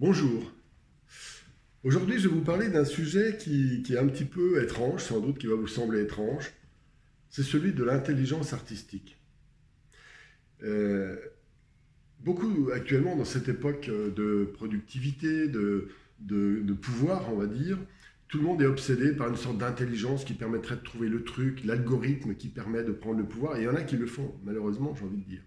Bonjour. Aujourd'hui, je vais vous parler d'un sujet qui est un petit peu étrange, sans doute qui va vous sembler étrange. C'est celui de l'intelligence artistique. Euh, Beaucoup actuellement, dans cette époque de productivité, de pouvoir, on va dire, tout le monde est obsédé par une sorte d'intelligence qui permettrait de trouver le truc, l'algorithme qui permet de prendre le pouvoir. Et il y en a qui le font, malheureusement, j'ai envie de dire.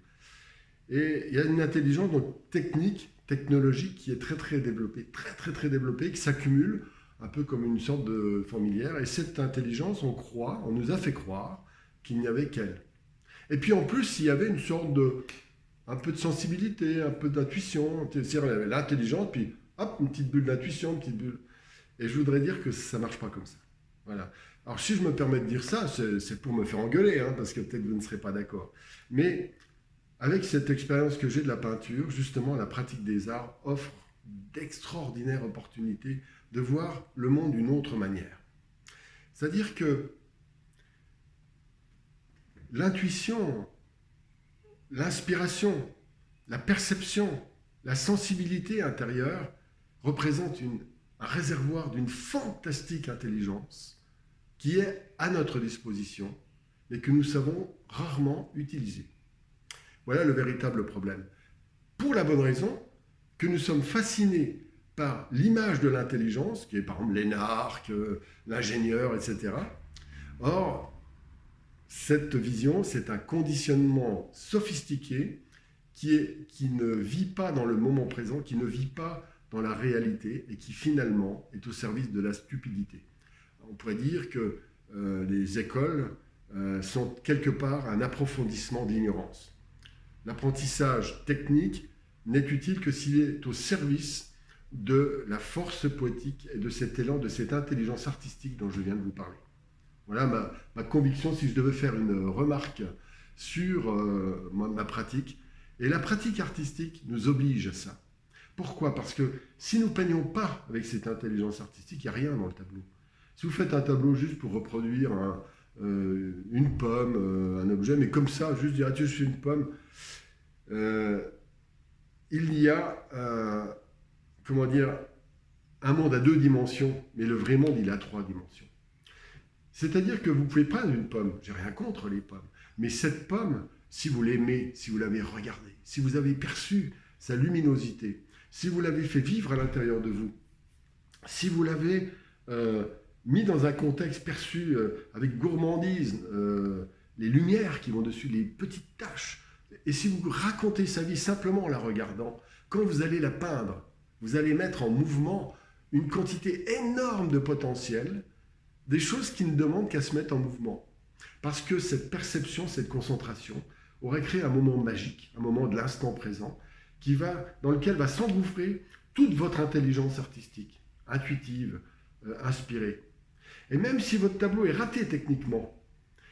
Et il y a une intelligence donc, technique, technologique qui est très très développée, très développée, qui s'accumule un peu comme une sorte de fourmilière. Et cette intelligence, on nous a fait croire qu'il n'y avait qu'elle. Et puis en plus, il y avait une sorte de, un peu de sensibilité, un peu d'intuition. C'est-à-dire, il y avait l'intelligence, puis hop, une petite bulle d'intuition, une petite bulle. Et je voudrais dire que ça ne marche pas comme ça. Voilà. Alors si je me permets de dire ça, c'est pour me faire engueuler, hein, parce que peut-être vous ne serez pas d'accord. Mais avec cette expérience que j'ai de la peinture, justement, la pratique des arts offre d'extraordinaires opportunités de voir le monde d'une autre manière. C'est-à-dire que l'intuition, l'inspiration, la perception, la sensibilité intérieure représentent un réservoir d'une fantastique intelligence qui est à notre disposition, mais que nous savons rarement utiliser. Voilà le véritable problème. Pour la bonne raison que nous sommes fascinés par l'image de l'intelligence, qui est par exemple l'énarque, l'ingénieur, etc. Or, cette vision, c'est un conditionnement sophistiqué qui ne vit pas dans le moment présent, qui ne vit pas dans la réalité et qui finalement est au service de la stupidité. On pourrait dire que les écoles sont quelque part un approfondissement de l'ignorance. L'apprentissage technique n'est utile que s'il est au service de la force poétique et de cet élan, de cette intelligence artistique dont je viens de vous parler. Voilà ma conviction si je devais faire une remarque sur ma pratique. Et la pratique artistique nous oblige à ça. Pourquoi? Parce que si nous ne peignons pas avec cette intelligence artistique, il n'y a rien dans le tableau. Si vous faites un tableau juste pour reproduire une pomme, un objet, mais comme ça, juste dire, ah, tiens, je fais une pomme, euh, il y a, comment dire, un monde à 2 dimensions, mais le vrai monde, il a 3 dimensions. C'est-à-dire que vous pouvez prendre une pomme, j'ai rien contre les pommes, mais cette pomme, si vous l'aimez, si vous l'avez regardée, si vous avez perçu sa luminosité, si vous l'avez fait vivre à l'intérieur de vous, si vous l'avez mis dans un contexte perçu avec gourmandise, les lumières qui vont dessus, les petites taches, et si vous racontez sa vie simplement en la regardant, quand vous allez la peindre, vous allez mettre en mouvement une quantité énorme de potentiel, des choses qui ne demandent qu'à se mettre en mouvement. Parce que cette perception, cette concentration, aurait créé un moment magique, un moment de l'instant présent, dans lequel va s'engouffrer toute votre intelligence artistique, intuitive, inspirée. Et même si votre tableau est raté techniquement,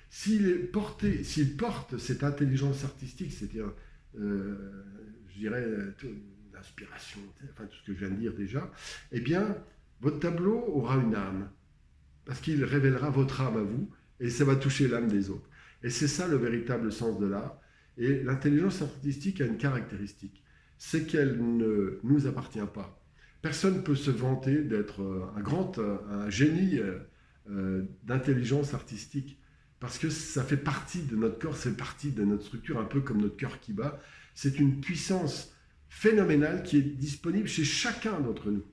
s'il porte cette intelligence artistique, c'est-à-dire, je dirais, l'inspiration, enfin tout ce que je viens de dire déjà, eh bien, votre tableau aura une âme, parce qu'il révélera votre âme à vous, et ça va toucher l'âme des autres. Et c'est ça le véritable sens de l'art. Et l'intelligence artistique a une caractéristique, c'est qu'elle ne nous appartient pas. Personne ne peut se vanter d'être un génie d'intelligence artistique, parce que ça fait partie de notre corps, c'est partie de notre structure, un peu comme notre cœur qui bat. C'est une puissance phénoménale qui est disponible chez chacun d'entre nous.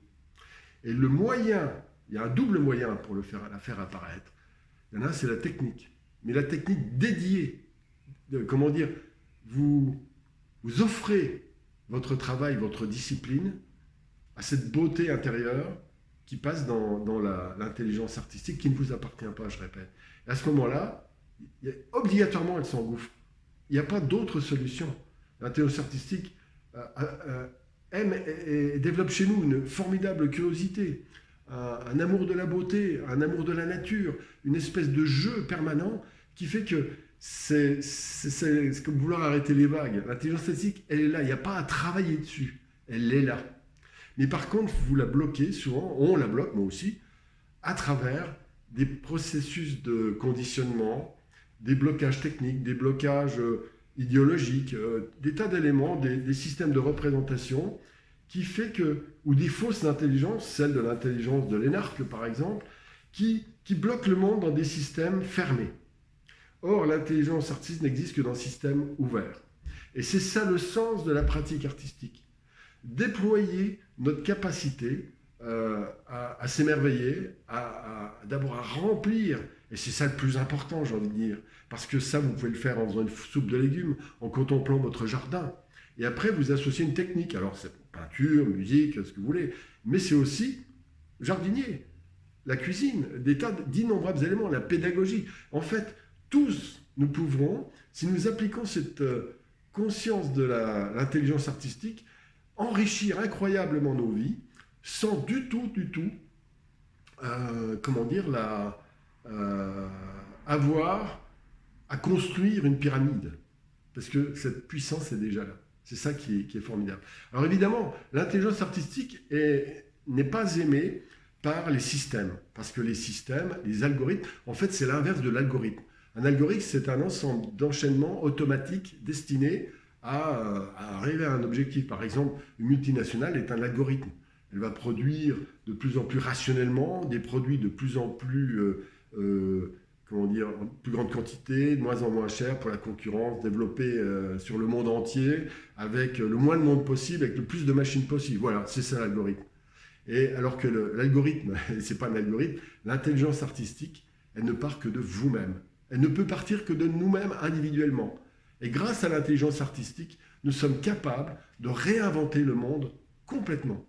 Et le moyen, il y a un double moyen pour la faire apparaître. Il y en a un, c'est la technique. Mais la technique dédiée, comment dire, vous offrez votre travail, votre discipline à cette beauté intérieure qui passe dans l'intelligence artistique qui ne vous appartient pas, je répète. Et à ce moment-là, obligatoirement, elle s'engouffre. Il n'y a pas d'autre solution. L'intelligence artistique aime et développe chez nous une formidable curiosité, un amour de la beauté, un amour de la nature, une espèce de jeu permanent qui fait que c'est comme vouloir arrêter les vagues. L'intelligence artistique, elle est là, il n'y a pas à travailler dessus, elle est là. Mais par contre, vous la bloquez souvent, on la bloque, moi aussi, à travers des processus de conditionnement, des blocages techniques, des blocages idéologiques, des tas d'éléments, des systèmes de représentation qui fait que, ou des fausses intelligences, celle de l'intelligence de l'énarque par exemple, qui bloquent le monde dans des systèmes fermés. Or, l'intelligence artistique n'existe que dans un système ouvert. Et c'est ça le sens de la pratique artistique. Déployer notre capacité à s'émerveiller, d'abord à remplir, et c'est ça le plus important, j'ai envie de dire, parce que ça, vous pouvez le faire en faisant une soupe de légumes, en contemplant votre jardin. Et après, vous associez une technique. Alors, c'est peinture, musique, ce que vous voulez, mais c'est aussi jardinier, la cuisine, des tas d'innombrables éléments, la pédagogie. En fait, tous, nous pouvons, si nous appliquons cette conscience de l'intelligence artistique, enrichir incroyablement nos vies, sans du tout, avoir à construire une pyramide. Parce que cette puissance est déjà là. C'est ça qui est formidable. Alors évidemment, l'intelligence artistique n'est pas aimée par les systèmes. Parce que les systèmes, les algorithmes, en fait, c'est l'inverse de l'algorithme. Un algorithme, c'est un ensemble d'enchaînements automatiques destinés à arriver à un objectif. Par exemple, une multinationale est un algorithme. Elle va produire de plus en plus rationnellement des produits de plus en plus, en plus grande quantité, de moins en moins cher pour la concurrence, développée sur le monde entier, avec le moins de monde possible, avec le plus de machines possible. Voilà, c'est ça l'algorithme. Et alors que l'algorithme, c'est pas un algorithme, l'intelligence artistique, elle ne part que de vous-même. Elle ne peut partir que de nous-mêmes individuellement. Et grâce à l'intelligence artistique, nous sommes capables de réinventer le monde complètement.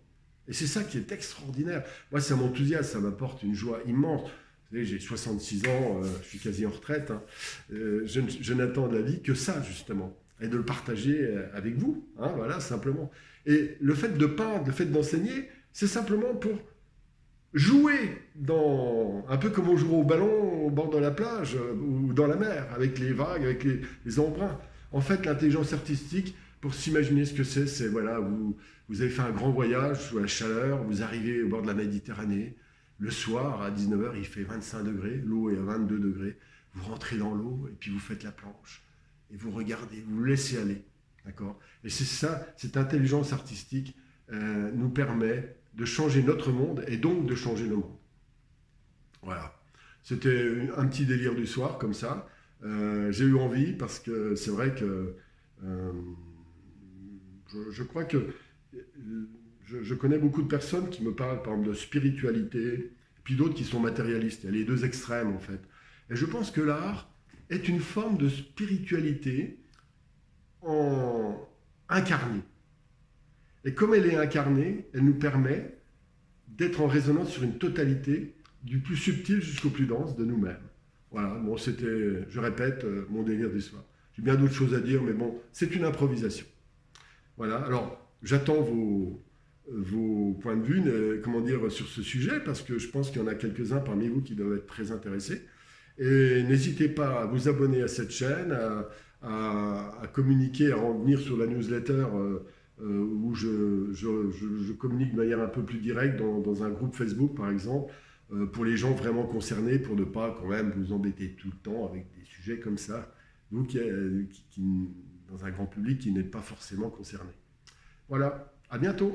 Et c'est ça qui est extraordinaire. Moi, ça m'enthousiasme, ça m'apporte une joie immense. Vous savez, j'ai 66 ans, je suis quasi en retraite. Hein. Je n'attends de la vie que ça, justement. Et de le partager avec vous. Hein, voilà, simplement. Et le fait de peindre, le fait d'enseigner, c'est simplement pour jouer un peu comme on joue au ballon au bord de la plage ou dans la mer, avec les vagues, avec les embruns. En fait, l'intelligence artistique, pour s'imaginer ce que c'est, voilà, vous avez fait un grand voyage sous la chaleur, vous arrivez au bord de la Méditerranée, le soir à 19h, il fait 25 degrés, l'eau est à 22 degrés, vous rentrez dans l'eau et puis vous faites la planche, et vous regardez, vous vous laissez aller, d'accord? Et c'est ça, cette intelligence artistique nous permet de changer notre monde et donc de changer le monde. Voilà. C'était un petit délire du soir, comme ça. J'ai eu envie parce que c'est vrai que je crois que je connais beaucoup de personnes qui me parlent, par exemple, de spiritualité, puis d'autres qui sont matérialistes. Il y a les deux extrêmes, en fait. Et je pense que l'art est une forme de spiritualité incarnée. Et comme elle est incarnée, elle nous permet d'être en résonance sur une totalité, du plus subtil jusqu'au plus dense de nous-mêmes. Voilà, bon, c'était, je répète, mon délire du soir. J'ai bien d'autres choses à dire, mais bon, c'est une improvisation. Voilà, alors j'attends vos points de vue sur ce sujet, parce que je pense qu'il y en a quelques-uns parmi vous qui doivent être très intéressés. Et n'hésitez pas à vous abonner à cette chaîne, à communiquer, à revenir sur la newsletter où je communique de manière un peu plus directe dans un groupe Facebook, par exemple, pour les gens vraiment concernés, pour ne pas quand même vous embêter tout le temps avec des sujets comme ça, vous qui dans un grand public qui n'êtes pas forcément concerné. Voilà, à bientôt.